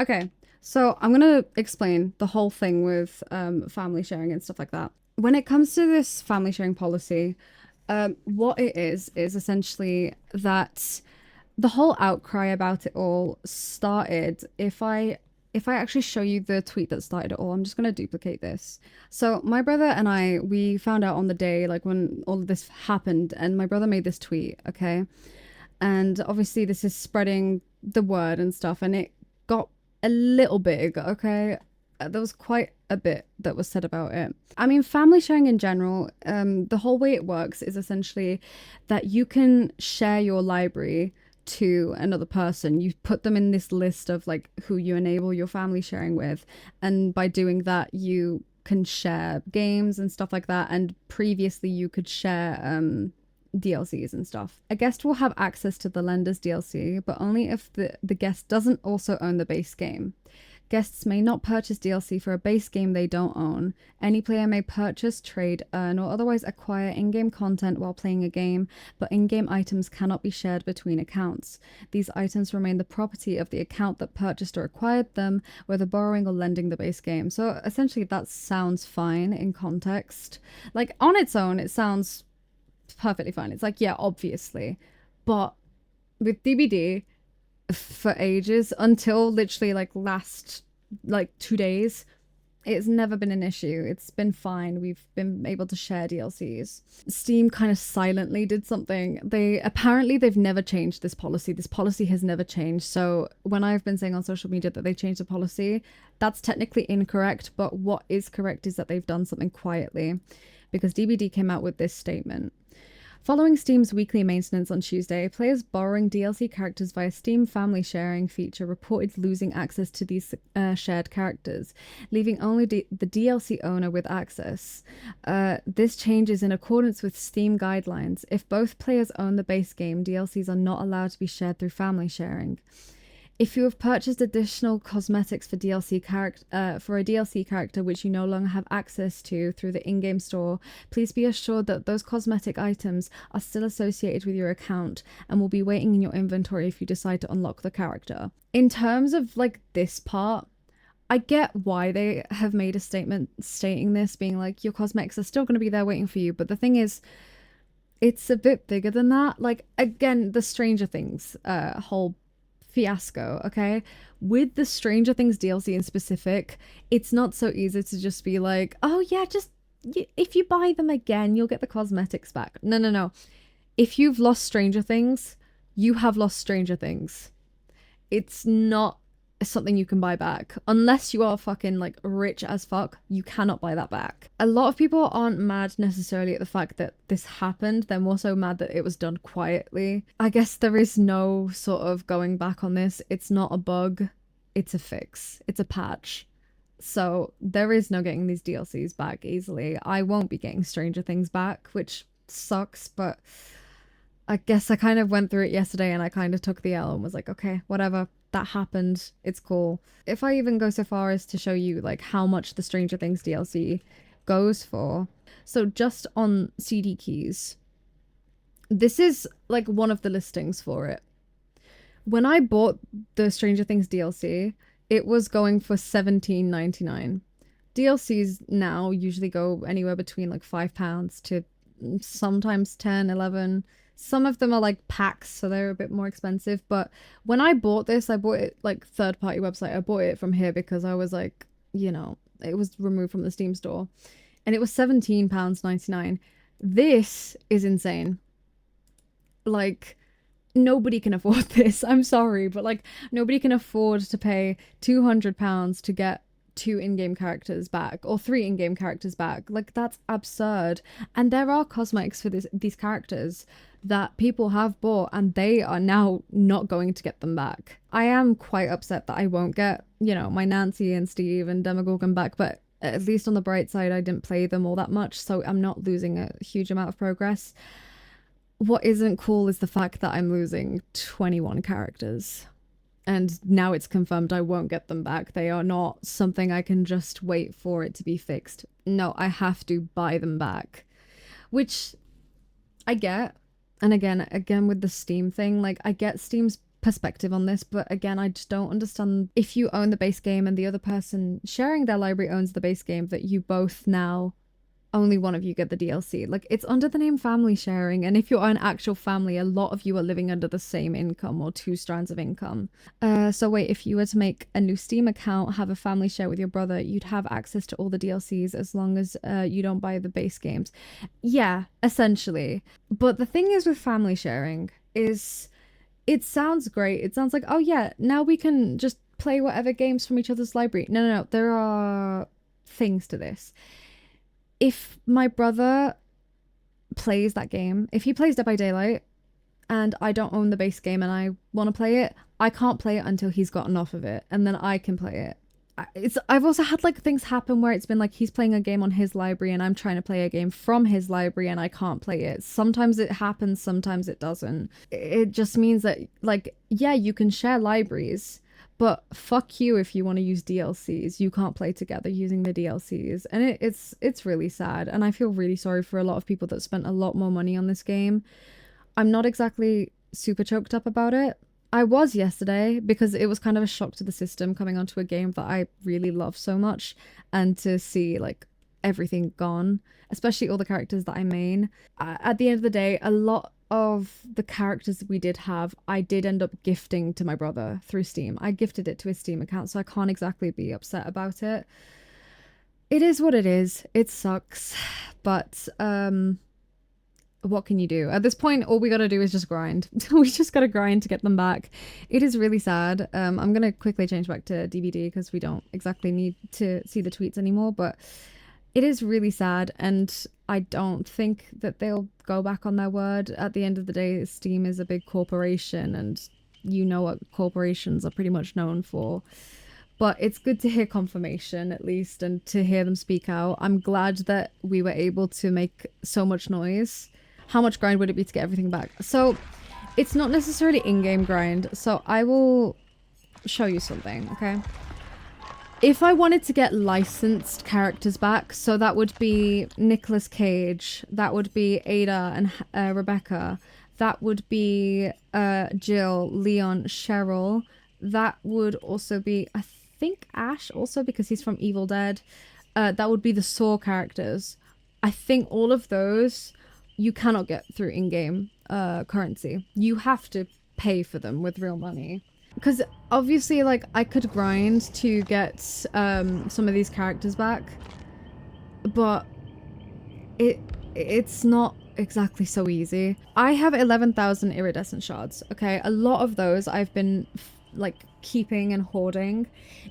Okay, so I'm gonna explain the whole thing with family sharing and stuff like that. When it comes to this family sharing policy, what it is essentially that the whole outcry about it all started. If I actually show you the tweet that started it all, I'm just gonna duplicate this. So my brother and we found out on the day like when all of this happened, and my brother made this tweet, okay? And obviously this is spreading the word and stuff, and it got a little big, okay? There was quite a bit that was said about it. I mean, family sharing in general, the whole way it works is essentially that you can share your library to another person. You put them in this list of like who you enable your family sharing with, and by doing that you can share games and stuff like that, and previously you could share DLCs and stuff. A guest will have access to the lender's DLC, but only if the guest doesn't also own the base game. Guests may not purchase DLC for a base game they don't own. Any player may purchase, trade, earn, or otherwise acquire in-game content while playing a game, but in-game items cannot be shared between accounts. These items remain the property of the account that purchased or acquired them, whether borrowing or lending the base game. So essentially that sounds fine in context. Like on its own, it sounds perfectly fine. It's like, yeah, obviously. But with DBD, for ages, until literally like last like 2 days, it's never been an issue. It's been fine. We've been able to share DLCs. Steam kind of silently did something. They've never changed this policy. This policy has never changed. So when I've been saying on social media that they changed the policy, that's technically incorrect. But what is correct is that they've done something quietly, because DBD came out with this statement. Following Steam's weekly maintenance on Tuesday, players borrowing DLC characters via Steam Family Sharing feature reported losing access to these shared characters, leaving only the DLC owner with access. This change is in accordance with Steam guidelines. If both players own the base game, DLCs are not allowed to be shared through family sharing. If you have purchased additional cosmetics for for a DLC character which you no longer have access to through the in-game store, please be assured that those cosmetic items are still associated with your account and will be waiting in your inventory if you decide to unlock the character. In terms of like this part, I get why they have made a statement stating this, being like your cosmetics are still going to be there waiting for you, but the thing is, it's a bit bigger than that. Like again, the Stranger Things whole fiasco, okay? With the Stranger Things DLC in specific, it's not so easy to just be like, oh yeah, just if you buy them again, you'll get the cosmetics back. No, no, no. If you've lost Stranger Things, you have lost Stranger Things. It's not something you can buy back. Unless you are fucking like rich as fuck, you cannot buy that back. A lot of people aren't mad necessarily at the fact that this happened. They're more so mad that it was done quietly. I guess there is no sort of going back on this. It's not a bug. It's a fix. It's a patch. So there is no getting these DLCs back easily. I won't be getting Stranger Things back, which sucks, but I guess I kind of went through it yesterday and I kind of took the L and was like, okay, whatever, that happened. It's cool. If I even go so far as to show you like how much the Stranger Things DLC goes for. So just on CD keys, this is like one of the listings for it. When I bought the Stranger Things DLC, it was going for $17.99. DLCs now usually go anywhere between like £5 to sometimes 10, 11. Some of them are like packs, so they're a bit more expensive. But when I bought this, I bought it like third-party website. I bought it from here because I was like, you know, it was removed from the Steam store. And it was £17.99. This is insane. Like, nobody can afford this. I'm sorry, but like, nobody can afford to pay £200 to get 2 in-game characters back or 3 in-game characters back. Like, that's absurd. And there are cosmetics for these characters that people have bought and they are now not going to get them back. I am quite upset that I won't get, you know, my Nancy and Steve and Demogorgon back, but at least on the bright side, I didn't play them all that much, so I'm not losing a huge amount of progress. What isn't cool is the fact that I'm losing 21 characters. And now it's confirmed I won't get them back. They are not something I can just wait for it to be fixed. No, I have to buy them back. Which I get. And again with the Steam thing, like I get Steam's perspective on this, but again, I just don't understand if you own the base game and the other person sharing their library owns the base game, that you both now only one of you get the DLC. Like, it's under the name family sharing, and if you're an actual family, a lot of you are living under the same income or two strands of income. So wait, if you were to make a new Steam account, have a family share with your brother, you'd have access to all the DLCs as long as you don't buy the base games. Yeah, essentially. But the thing is with family sharing is it sounds great. It sounds like, oh yeah, now we can just play whatever games from each other's library. No, no, no. There are things to this. If my brother plays that game, if he plays Dead by Daylight and I don't own the base game and I want to play it, I can't play it until he's gotten off of it, and then I can play it. I've also had like things happen where it's been like he's playing a game on his library and I'm trying to play a game from his library and I can't play it. Sometimes it happens, sometimes it doesn't. It just means that, like, yeah, you can share libraries, but fuck you if you want to use DLCs. You can't play together using the DLCs. And it's really sad, and I feel really sorry for a lot of people that spent a lot more money on this game. I'm not exactly super choked up about it. I was yesterday because it was kind of a shock to the system coming onto a game that I really love so much, and to see like everything gone, especially all the characters that I main. At the end of the day, a lot of the characters we did have, I did end up gifting to my brother through Steam. I gifted it to his Steam account, so I can't exactly be upset about it. It is what it is. It sucks, but what can you do? At this point, all we gotta do is just grind. We just gotta grind to get them back. It is really sad. I'm gonna quickly change back to DVD because we don't exactly need to see the tweets anymore, but it is really sad, and I don't think that they'll go back on their word. At the end of the day, Steam is a big corporation, and you know what corporations are pretty much known for. But it's good to hear confirmation, at least, and to hear them speak out. I'm glad that we were able to make so much noise. How much grind would it be to get everything back? So it's not necessarily in-game grind. So I will show you something, okay? If I wanted to get licensed characters back, so that would be Nicolas Cage, that would be Ada and Rebecca, that would be Jill, Leon, Cheryl, that would also be, I think, Ash also, because he's from Evil Dead. That would be the Saw characters. I think all of those you cannot get through in-game currency. You have to pay for them with real money. Because obviously, like, I could grind to get some of these characters back, but it's not exactly so easy. I have 11,000 iridescent shards, okay? A lot of those I've been, like, keeping and hoarding.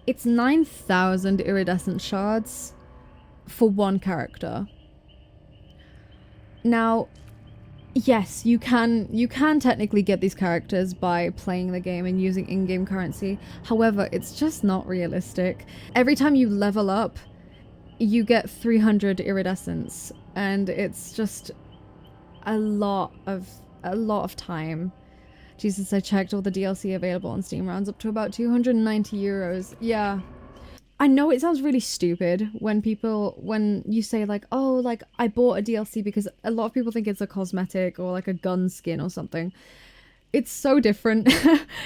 It's 9,000 iridescent shards for one character. Now, yes, you can technically get these characters by playing the game and using in-game currency. However, it's just not realistic. Every time you level up, you get 300 iridescence, and it's just a lot of time. Jesus, I checked all the DLC available on Steam rounds up to about 290 euros. Yeah. I know it sounds really stupid when you say like, oh, like I bought a DLC, because a lot of people think it's a cosmetic or like a gun skin or something. It's so different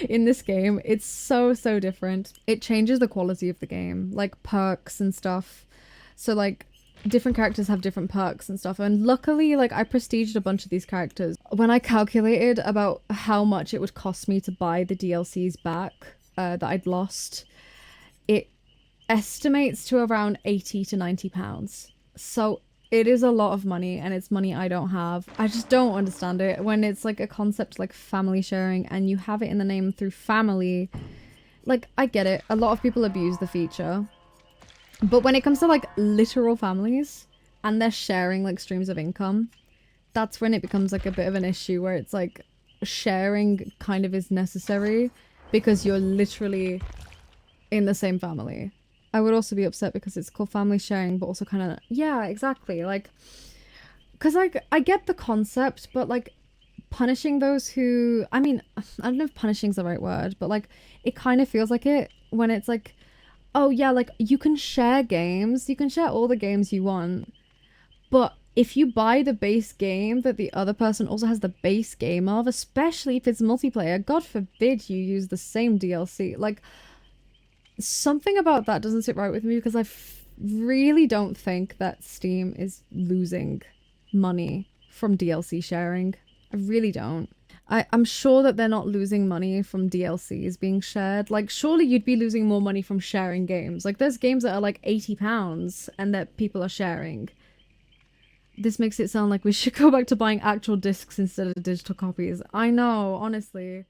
in this game. It's so different. It changes the quality of the game, like perks and stuff. So like different characters have different perks and stuff. And luckily, like, I prestiged a bunch of these characters. When I calculated about how much it would cost me to buy the DLCs back that I'd lost, it estimates to around 80 to 90 pounds. So it is a lot of money, and it's money I don't have. I just don't understand it when it's like a concept like family sharing and you have it in the name through family. Like, I get it. A lot of people abuse the feature. But when it comes to like literal families and they're sharing like streams of income, that's when it becomes like a bit of an issue, where it's like sharing kind of is necessary because you're literally in the same family. I would also be upset because it's called family sharing, but also kind of, yeah, exactly. Like, because like I get the concept, but like punishing those who, I mean, I don't know if punishing's the right word, but like it kind of feels like it when it's like, oh yeah, like you can share games, you can share all the games you want, but if you buy the base game that the other person also has the base game of, especially if it's multiplayer, God forbid you use the same DLC. Like, something about that doesn't sit right with me because really don't think that Steam is losing money from DLC sharing. I really don't. I'm sure that they're not losing money from DLCs being shared. Like, surely you'd be losing more money from sharing games. Like, there's games that are like £80 and that people are sharing. This makes it sound like we should go back to buying actual discs instead of digital copies. I know, honestly.